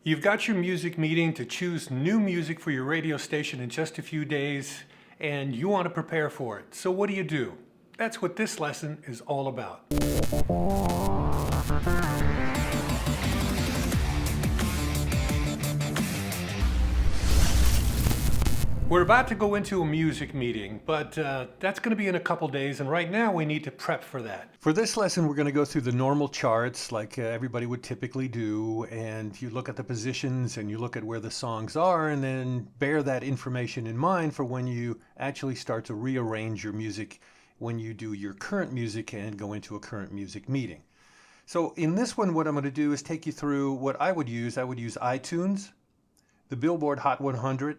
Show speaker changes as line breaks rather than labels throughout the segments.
You've got your music meeting to choose new music for your radio station in just a few days, and you want to prepare for it. So what do? That's what this lesson is all about. We're about to go into a music meeting, but that's going to be in a couple days, and right now we need to prep for that. For this lesson, we're going to go through the normal charts like everybody would typically do, and you look at the positions and you look at where the songs are, and then bear that information in mind for when you actually start to rearrange your music when you do your current music and go into a current music meeting. So in this one, what I'm going to do is take you through what I would use. I would use iTunes, the Billboard Hot 100,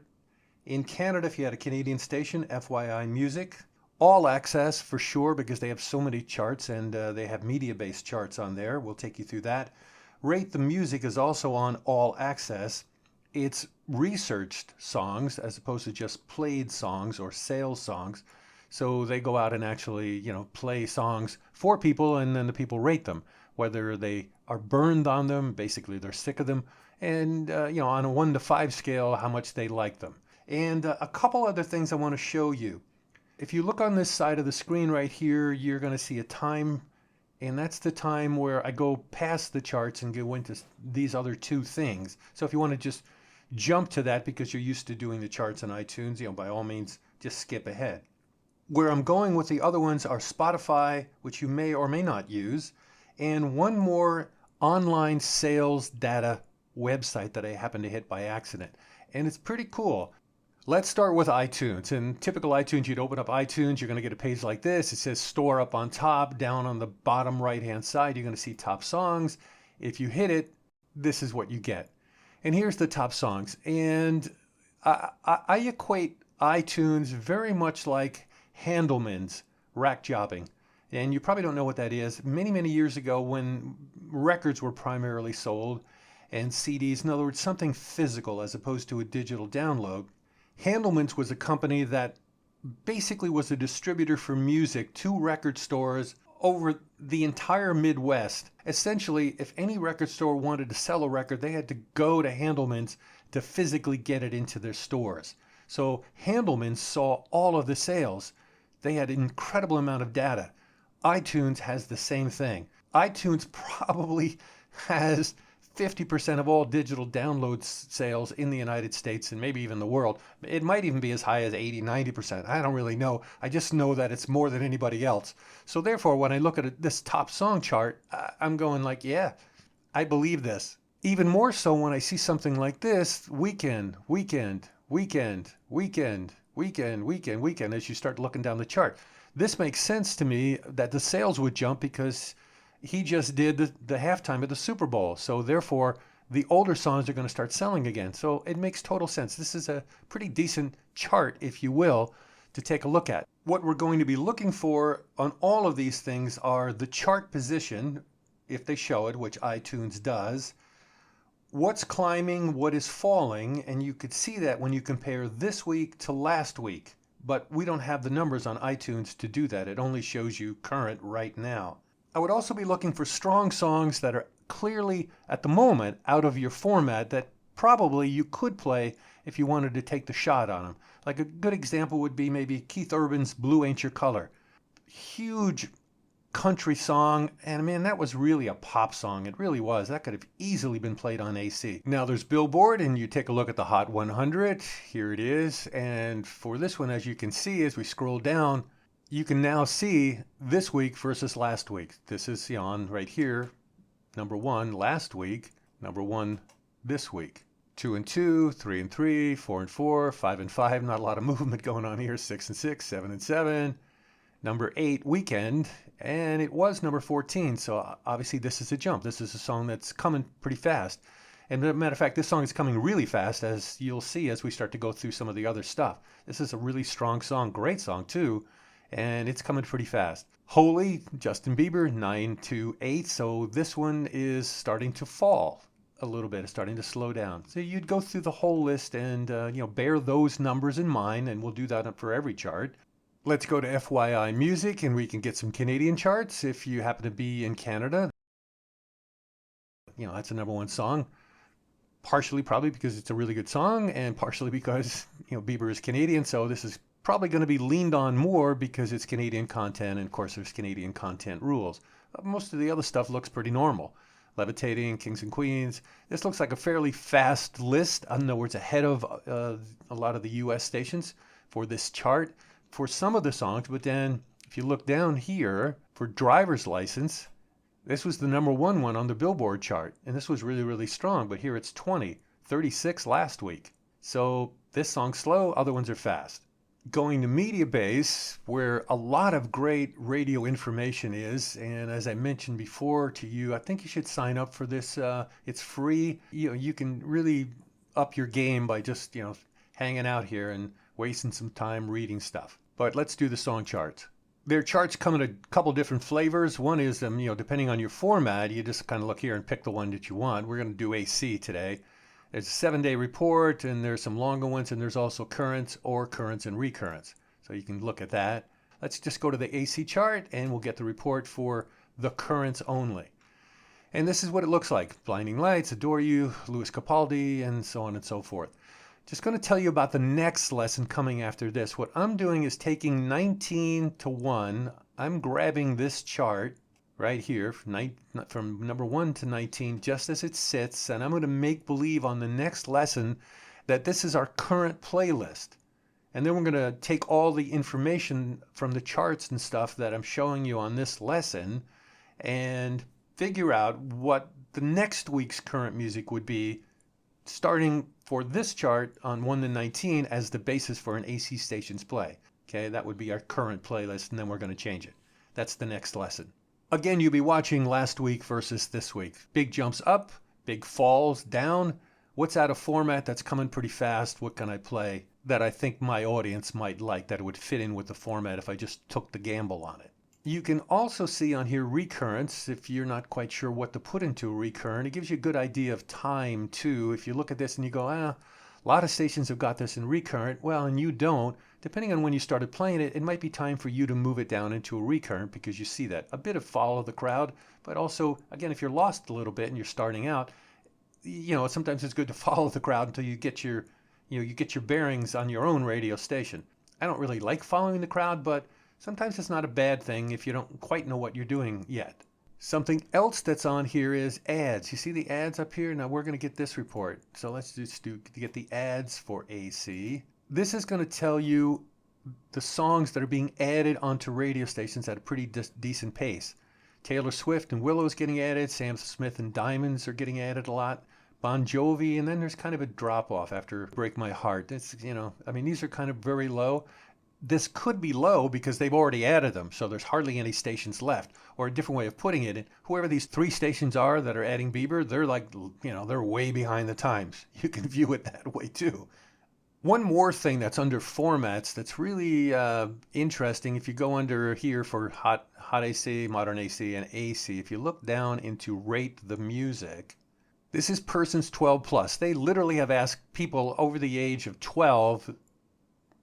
in Canada, if you had a Canadian station, FYI Music. All Access for sure, because they have so many charts and they have media-based charts on there. We'll take you through that. Rate the Music is also on All Access. It's researched songs as opposed to just played songs or sales songs. So they go out and actually, play songs for people, and then the people rate them, whether they are burned on them, basically they're sick of them, and on a 1 to 5 scale, how much they like them. And a couple other things I want to show you. If you look on this side of the screen right here, you're going to see a time, and that's the time where I go past the charts and go into these other two things. So if you want to just jump to that because you're used to doing the charts on iTunes, by all means, just skip ahead. Where I'm going with the other ones are Spotify, which you may or may not use, and one more online sales data website that I happened to hit by accident. And it's pretty cool. Let's start with iTunes. In typical iTunes, you'd open up iTunes, you're going to get a page like this. It says Store up on top. Down on the bottom right-hand side, you're going to see top songs. If you hit it, this is what you get. And here's the top songs. And I equate iTunes very much like Handelman's rack jobbing. And you probably don't know what that is. Many, many years ago, when records were primarily sold and CDs, in other words, something physical as opposed to a digital download, Handelman's was a company that basically was a distributor for music to record stores over the entire Midwest. Essentially, if any record store wanted to sell a record, they had to go to Handelman's to physically get it into their stores. So Handelman's saw all of the sales. They had an incredible amount of data. iTunes has the same thing. iTunes probably has 50% of all digital download sales in the United States and maybe even the world. It might even be as high as 80, 90%. I don't really know. I just know that it's more than anybody else. So therefore, when I look at this top song chart, I'm going like, yeah, I believe this. Even more so when I see something like this, weekend, weekend, weekend, weekend, weekend, weekend, weekend, as you start looking down the chart. This makes sense to me that the sales would jump because he just did the halftime of the Super Bowl. So therefore, the older songs are going to start selling again. So it makes total sense. This is a pretty decent chart, if you will, to take a look at. What we're going to be looking for on all of these things are the chart position, if they show it, which iTunes does, what's climbing, what is falling, and you could see that when you compare this week to last week. But we don't have the numbers on iTunes to do that. It only shows you current right now. I would also be looking for strong songs that are clearly, at the moment, out of your format that probably you could play if you wanted to take the shot on them. Like a good example would be maybe Keith Urban's Blue Ain't Your Color. Huge country song, and man, that was really a pop song. It really was. That could have easily been played on AC. Now there's Billboard, and you take a look at the Hot 100. Here it is. And for this one, as you can see, as we scroll down, you can now see this week versus last week. This is on right here, number 1 last week, number 1 this week. 2 and 2, 3 and 3, 4 and 4, 5 and 5. Not a lot of movement going on here. 6 and 6, 7 and 7. Number 8, Weekend, and it was number 14. So obviously this is a jump. This is a song that's coming pretty fast. And as a matter of fact, this song is coming really fast, as you'll see as we start to go through some of the other stuff. This is a really strong song, great song too. And it's coming pretty fast. Holy, Justin Bieber, 9 to 8. So this one is starting to fall a little bit. It's starting to slow down. So you'd go through the whole list and bear those numbers in mind, and we'll do that for every chart. Let's go to FYI Music, and we can get some Canadian charts if you happen to be in Canada. That's a number 1 song. partially probably because it's a really good song, and partially because, Bieber is Canadian, so this is probably going to be leaned on more because it's Canadian content, and of course there's Canadian content rules. Most of the other stuff looks pretty normal. Levitating, Kings and Queens. This looks like a fairly fast list. In other words, ahead of a lot of the US stations for this chart for some of the songs. But then if you look down here for driver's license, this was the #1 one on the Billboard chart. And this was really, really strong. But here it's 20, 36 last week. So this song's slow, other ones are fast. Going to Media Base, where a lot of great radio information is, and as I mentioned before to you, I think you should sign up for this. It's free. You can really up your game by just hanging out here and wasting some time reading stuff. But let's do the song charts. Their charts come in a couple different flavors. One is depending on your format, you just kind of look here and pick the one that you want. We're going to do AC today. There's a 7-day report, and there's some longer ones, and there's also currents or currents and recurrents. So you can look at that. Let's just go to the AC chart, and we'll get the report for the currents only. And this is what it looks like. Blinding Lights, Adore You, Louis Capaldi, and so on and so forth. Just going to tell you about the next lesson coming after this. What I'm doing is taking 19 to 1. I'm grabbing this chart right here from #1 to 19 just as it sits, and I'm going to make believe on the next lesson that this is our current playlist. And then we're going to take all the information from the charts and stuff that I'm showing you on this lesson and figure out what the next week's current music would be, starting for this chart on 1 to 19 as the basis for an AC station's play. Okay, that would be our current playlist, and then we're going to change it. That's the next lesson. Again, you'll be watching last week versus this week. Big jumps up, big falls down. What's out of format that's coming pretty fast? What can I play that I think my audience might like, that it would fit in with the format if I just took the gamble on it? You can also see on here recurrents if you're not quite sure what to put into a recurrent. It gives you a good idea of time too. If you look at this and you go, a lot of stations have got this in recurrent, well, and you don't. Depending on when you started playing it, it might be time for you to move it down into a recurrent because you see that. A bit of follow the crowd, but also, again, if you're lost a little bit and you're starting out, sometimes it's good to follow the crowd until you get your bearings on your own radio station. I don't really like following the crowd, but sometimes it's not a bad thing if you don't quite know what you're doing yet. Something else that's on here is ads. You see the ads up here? Now we're going to get this report. So let's just get the ads for AC. This is going to tell you the songs that are being added onto radio stations at a pretty decent pace. Taylor Swift and Willow's getting added. Sam Smith and Diamonds are getting added a lot. Bon Jovi, and then there's kind of a drop-off after Break My Heart. It's, these are kind of very low. This could be low because they've already added them, so there's hardly any stations left. Or a different way of putting it, whoever these 3 stations are that are adding Bieber, they're like, they're way behind the times. You can view it that way too. One more thing that's under formats that's really interesting, if you go under here for hot AC, modern AC, and AC, if you look down into rate the music, this is persons 12 plus. They literally have asked people over the age of 12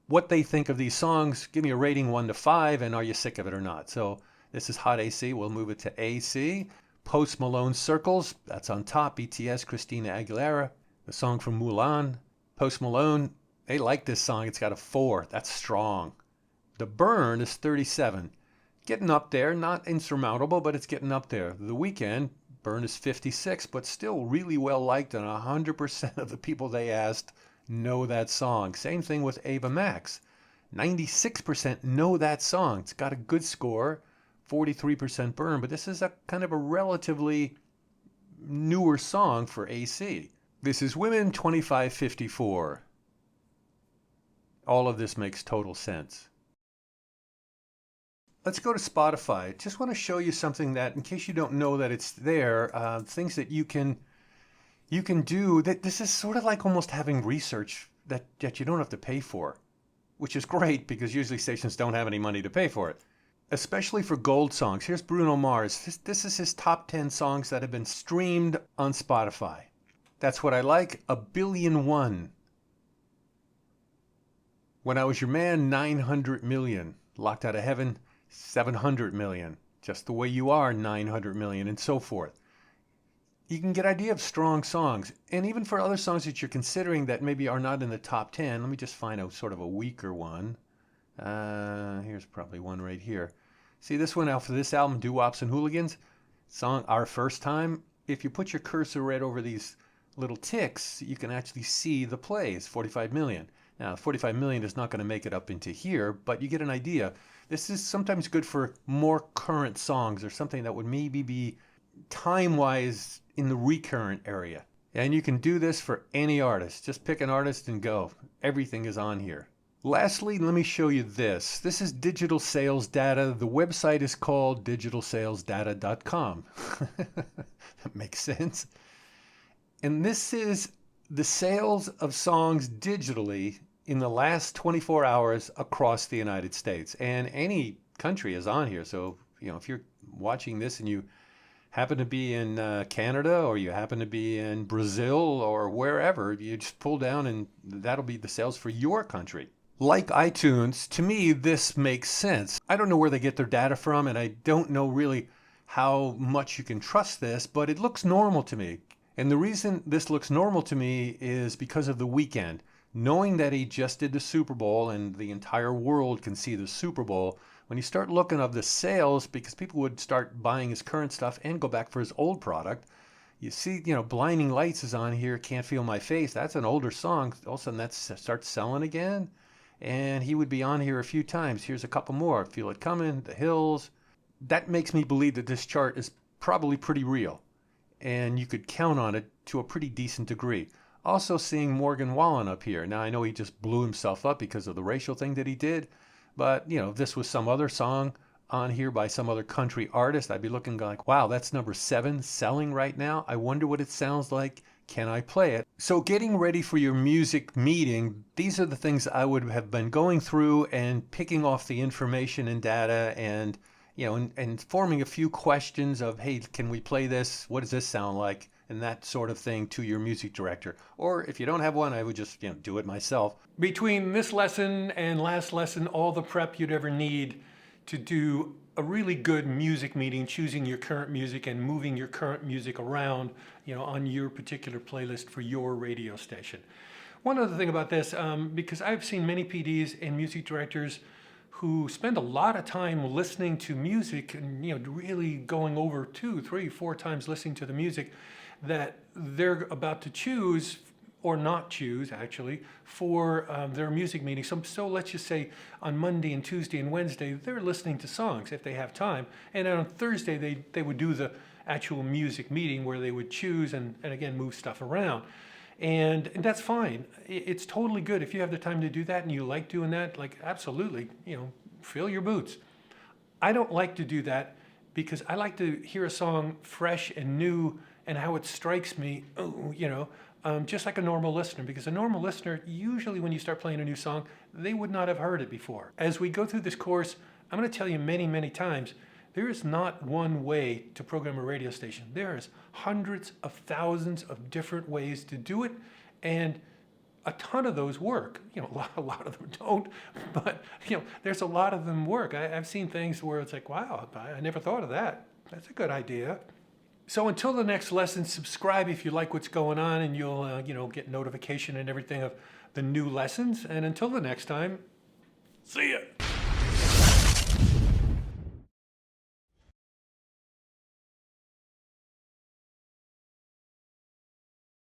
what they think of these songs. Give me a rating 1 to 5, and are you sick of it or not? So this is hot AC. We'll move it to AC. Post Malone Circles, that's on top. BTS, Christina Aguilera, the song from Mulan. Post Malone, they like this song. It's got a 4. That's strong. The Burn is 37. Getting up there, not insurmountable, but it's getting up there. The Weeknd, Burn is 56, but still really well liked, and 100% of the people they asked know that song. Same thing with Ava Max. 96% know that song. It's got a good score. 43% Burn, but this is a kind of a relatively newer song for AC. This is Women 2554. All of this makes total sense. Let's go to Spotify. Just want to show you something that, in case you don't know that it's there, things that you can do. That this is sort of like almost having research that you don't have to pay for, which is great because usually stations don't have any money to pay for it, especially for gold songs. Here's Bruno Mars. This is his top 10 songs that have been streamed on Spotify. That's what I like. 1,000,000,001. When I Was Your Man, 900 million. Locked Out of Heaven, 700 million. Just the Way You Are, 900 million, and so forth. you can get an idea of strong songs. And even for other songs that you're considering that maybe are not in the top 10, let me just find a sort of a weaker one. Here's probably one right here. See this one out for this album, Doo-Wops and Hooligans? Song Our First Time. If you put your cursor right over these little ticks, you can actually see the plays, 45 million. Now, 45 million is not going to make it up into here, but you get an idea. This is sometimes good for more current songs or something that would maybe be time-wise in the recurrent area. And you can do this for any artist. Just pick an artist and go. Everything is on here. Lastly, let me show you this. This is digital sales data. The website is called digitalsalesdata.com. That makes sense. And this is the sales of songs digitally in the last 24 hours across the United States. And any country is on here. So, if you're watching this and you happen to be in Canada or you happen to be in Brazil or wherever, you just pull down and that'll be the sales for your country. Like iTunes, to me, this makes sense. I don't know where they get their data from, and I don't know really how much you can trust this, but it looks normal to me. And the reason this looks normal to me is because of The Weeknd. Knowing that he just did the Super Bowl and the entire world can see the Super Bowl, when you start looking at the sales, because people would start buying his current stuff and go back for his old product, you see, Blinding Lights is on here, Can't Feel My Face. That's an older song. All of a sudden that starts selling again. And he would be on here a few times. Here's a couple more. Feel It Coming, The Hills. That makes me believe that this chart is probably pretty real. And you could count on it to a pretty decent degree. Also seeing Morgan Wallen up here. Now I know he just blew himself up because of the racial thing that he did. But, if this was some other song on here by some other country artist, I'd be looking like, wow, that's number 7 selling right now. I wonder what it sounds like. Can I play it? So getting ready for your music meeting, these are the things I would have been going through and picking off the information and data and, and forming a few questions of, hey, can we play this? What does this sound like? And that sort of thing to your music director. Or if you don't have one, I would just, do it myself. Between this lesson and last lesson, all the prep you'd ever need to do a really good music meeting, choosing your current music and moving your current music around, on your particular playlist for your radio station. One other thing about this, because I've seen many PDs and music directors who spend a lot of time listening to music and, really going over 2, 3, 4 times listening to the music that they're about to choose or not choose actually for their music meeting. So let's just say on Monday and Tuesday and Wednesday, they're listening to songs if they have time. And on Thursday, they would do the actual music meeting where they would choose and again, move stuff around. And that's fine. It's totally good. If you have the time to do that and you like doing that, like absolutely, fill your boots. I don't like to do that because I like to hear a song fresh and new and how it strikes me, just like a normal listener, because a normal listener, usually when you start playing a new song, they would not have heard it before. As we go through this course, I'm going to tell you many, many times, there is not one way to program a radio station. There is hundreds of thousands of different ways to do it, and a ton of those work. A lot of them don't, but there's a lot of them work. I've seen things where it's like, wow, I never thought of that. That's a good idea. So until the next lesson, subscribe if you like what's going on, and you'll get notification and everything of the new lessons. And until the next time, see ya.